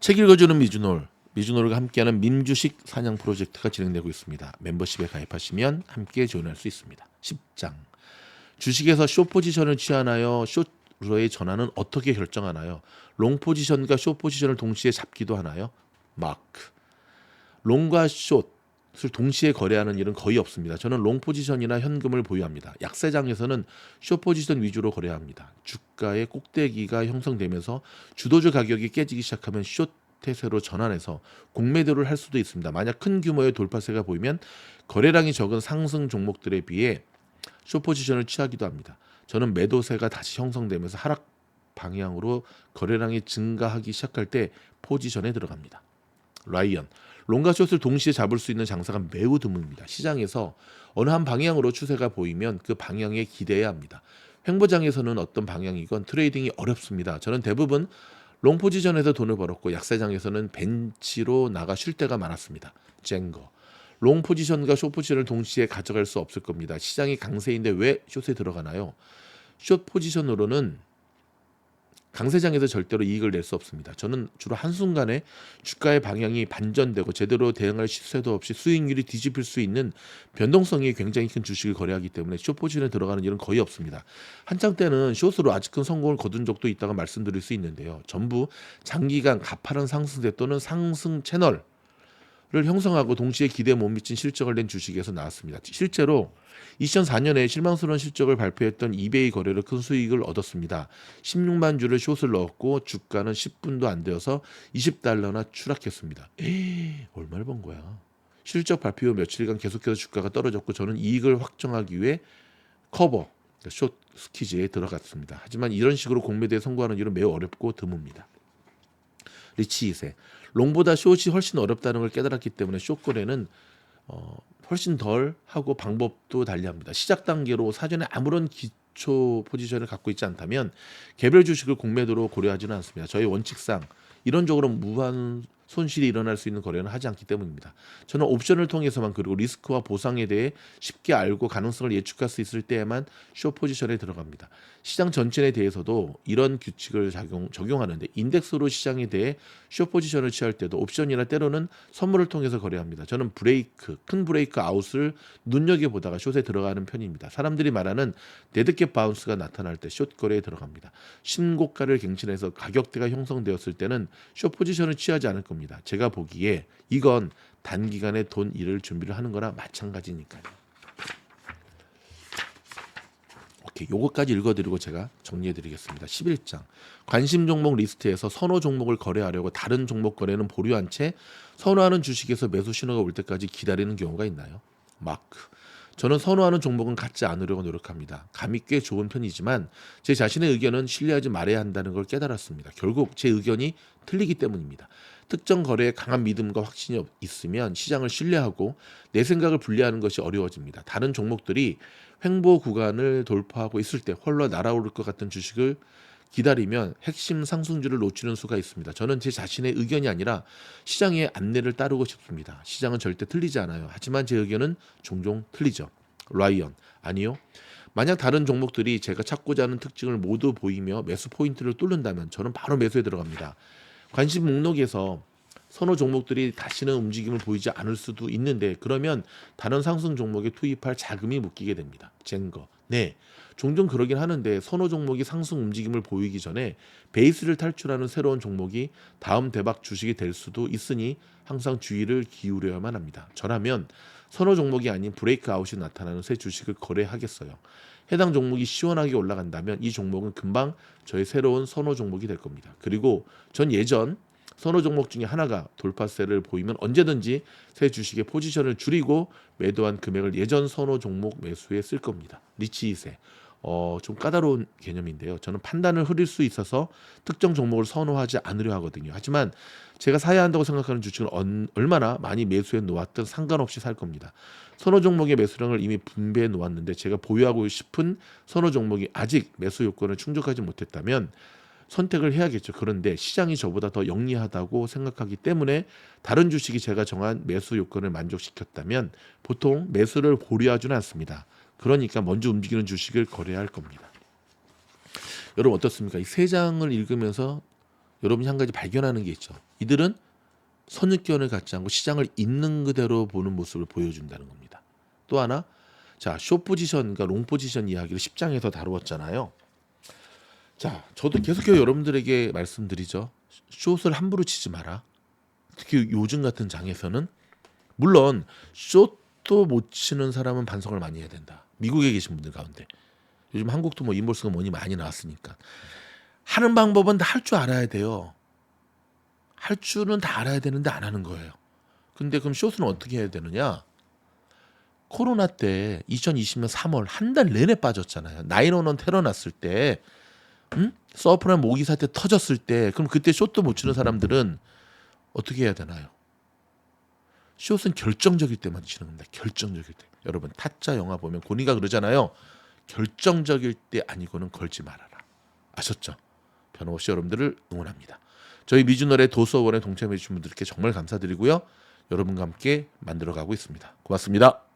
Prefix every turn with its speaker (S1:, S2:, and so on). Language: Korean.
S1: 책 읽어주는 미주놀과 함께하는 민주식 사냥 프로젝트가 진행되고 있습니다. 멤버십에 가입하시면 함께 지원할 수 있습니다. 10장 주식에서 숏 포지션을 취하나요? 숏로의 전환은 어떻게 결정하나요? 롱 포지션과 숏 포지션을 동시에 잡기도 하나요? 마크 롱과 숏을 동시에 거래하는 일은 거의 없습니다. 저는 롱 포지션이나 현금을 보유합니다. 약세장에서는 숏 포지션 위주로 거래합니다. 주가의 꼭대기가 형성되면서 주도주 가격이 깨지기 시작하면 숏 태세로 전환해서 공매도를 할 수도 있습니다. 만약 큰 규모의 돌파세가 보이면 거래량이 적은 상승 종목들에 비해 숏 포지션을 취하기도 합니다. 저는 매도세가 다시 형성되면서 하락 방향으로 거래량이 증가하기 시작할 때 포지션에 들어갑니다. 라이언 롱과 숏을 동시에 잡을 수 있는 장사가 매우 드뭅니다. 시장에서 어느 한 방향으로 추세가 보이면 그 방향에 기대해야 합니다. 횡보장에서는 어떤 방향이건 트레이딩이 어렵습니다. 저는 대부분 롱 포지션에서 돈을 벌었고 약세장에서는 벤치로 나가 쉴 때가 많았습니다. 쟁거 롱 포지션과 숏 포지션을 동시에 가져갈 수 없을 겁니다. 시장이 강세인데 왜 숏에 들어가나요? 숏 포지션으로는 강세장에서 절대로 이익을 낼 수 없습니다. 저는 주로 한순간에 주가의 방향이 반전되고 제대로 대응할 시세도 없이 수익률이 뒤집힐 수 있는 변동성이 굉장히 큰 주식을 거래하기 때문에 숏 포지션에 들어가는 일은 거의 없습니다. 한창 때는 숏으로 아주 큰 성공을 거둔 적도 있다고 말씀드릴 수 있는데요. 전부 장기간 가파른 상승세 또는 상승 채널 를 형성하고 동시에 기대에 못 미친 실적을 낸 주식에서 나왔습니다. 실제로 2004년에 실망스러운 실적을 발표했던 이베이 거래로 큰 수익을 얻었습니다. 16만 주를 숏을 넣었고 주가는 10분도 안 되어서 $20나 추락했습니다. 얼마를 번 거야? 실적 발표 후 며칠간 계속해서 주가가 떨어졌고 저는 이익을 확정하기 위해 커버, 숏 스퀴즈에 들어갔습니다. 하지만 이런 식으로 공매도에 성공하는 일은 매우 어렵고 드뭅니다. 리치 2세 롱보다 숏이 훨씬 어렵다는 걸 깨달았기 때문에 숏 거래는 훨씬 덜 하고 방법도 달리합니다. 시작 단계로 사전에 아무런 기초 포지션을 갖고 있지 않다면 개별 주식을 공매도로 고려하지는 않습니다. 저희 원칙상 이론적으로 무한 손실이 일어날 수 있는 거래는 하지 않기 때문입니다. 저는 옵션을 통해서만 그리고 리스크와 보상에 대해 쉽게 알고 가능성을 예측할 수 있을 때에만 숏 포지션에 들어갑니다. 시장 전체에 대해서도 이런 규칙을 적용하는데 인덱스로 시장에 대해 숏 포지션을 취할 때도 옵션이나 때로는 선물을 통해서 거래합니다. 저는 큰 브레이크 아웃을 눈여겨보다가 숏에 들어가는 편입니다. 사람들이 말하는 데드캣 바운스가 나타날 때 숏 거래에 들어갑니다. 신고가를 갱신해서 가격대가 형성되었을 때는 숏 포지션을 취하지 않을 겁니다. 제가 보기에 이건 단기간에 돈 잃을 준비를 하는 거나 마찬가지니까요. 오케이, 요거까지 읽어드리고 제가 정리해드리겠습니다. 11장 관심 종목 리스트에서 선호 종목을 거래하려고 다른 종목 거래는 보류한 채 선호하는 주식에서 매수 신호가 올 때까지 기다리는 경우가 있나요? 마크 저는 선호하는 종목은 갖지 않으려고 노력합니다. 감이 꽤 좋은 편이지만 제 자신의 의견은 신뢰하지 말아야 한다는 걸 깨달았습니다. 결국 제 의견이 틀리기 때문입니다. 특정 거래에 강한 믿음과 확신이 있으면 시장을 신뢰하고 내 생각을 분리하는 것이 어려워집니다. 다른 종목들이 횡보 구간을 돌파하고 있을 때 홀로 날아오를 것 같은 주식을 기다리면 핵심 상승주를 놓치는 수가 있습니다. 저는 제 자신의 의견이 아니라 시장의 안내를 따르고 싶습니다. 시장은 절대 틀리지 않아요. 하지만 제 의견은 종종 틀리죠. 라이언 아니요. 만약 다른 종목들이 제가 찾고자 하는 특징을 모두 보이며 매수 포인트를 뚫는다면 저는 바로 매수에 들어갑니다. 관심 목록에서 선호 종목들이 다시는 움직임을 보이지 않을 수도 있는데 그러면 다른 상승 종목에 투입할 자금이 묶이게 됩니다. 쟁거. 네. 종종 그러긴 하는데 선호 종목이 상승 움직임을 보이기 전에 베이스를 탈출하는 새로운 종목이 다음 대박 주식이 될 수도 있으니 항상 주의를 기울여야만 합니다. 저라면 선호 종목이 아닌 브레이크 아웃이 나타나는 새 주식을 거래하겠어요. 해당 종목이 시원하게 올라간다면 이 종목은 금방 저의 새로운 선호 종목이 될 겁니다. 그리고 전 예전 선호 종목 중에 하나가 돌파세를 보이면 언제든지 새 주식의 포지션을 줄이고 매도한 금액을 예전 선호 종목 매수에 쓸 겁니다. 리치 2세 좀 까다로운 개념인데요. 저는 판단을 흐릴 수 있어서 특정 종목을 선호하지 않으려 하거든요. 하지만 제가 사야 한다고 생각하는 주식은 얼마나 많이 매수해 놓았든 상관없이 살 겁니다. 선호 종목의 매수량을 이미 분배해 놓았는데 제가 보유하고 싶은 선호 종목이 아직 매수 요건을 충족하지 못했다면 선택을 해야겠죠. 그런데 시장이 저보다 더 영리하다고 생각하기 때문에 다른 주식이 제가 정한 매수 요건을 만족시켰다면 보통 매수를 고려하지는 않습니다. 그러니까 먼저 움직이는 주식을 거래해야 할 겁니다. 여러분 어떻습니까? 이 세 장을 읽으면서 여러분이 한 가지 발견하는 게 있죠. 이들은 선입견을 갖지 않고 시장을 있는 그대로 보는 모습을 보여준다는 겁니다. 또 하나, 자, 숏 포지션, 그러니까 롱 포지션 이야기를 10장에서 다루었잖아요. 자, 저도 계속해서 여러분들에게 말씀드리죠. 숏을 함부로 치지 마라. 특히 요즘 같은 장에서는 물론 숏도 못 치는 사람은 반성을 많이 해야 된다. 미국에 계신 분들 가운데 요즘 한국도 뭐 인볼스가 뭐니 많이 나왔으니까 하는 방법은 다 할 줄 알아야 돼요. 할 줄은 다 알아야 되는데 안 하는 거예요. 근데 그럼 숏은 어떻게 해야 되느냐? 코로나 때 2020년 3월 한 달 내내 빠졌잖아요. 911 테러 났을 때, 서프라임 모기 사태 터졌을 때, 그럼 그때 숏도 못 치는 사람들은 어떻게 해야 되나요? 숏은 결정적일 때만 치는 겁니다. 결정적일 때. 여러분 타짜 영화 보면 고니가 그러잖아요. 결정적일 때 아니고는 걸지 말아라. 아셨죠? 변함없이 여러분들을 응원합니다. 저희 미주널의 도서원에 동참해 주신 분들께 정말 감사드리고요. 여러분과 함께 만들어가고 있습니다. 고맙습니다.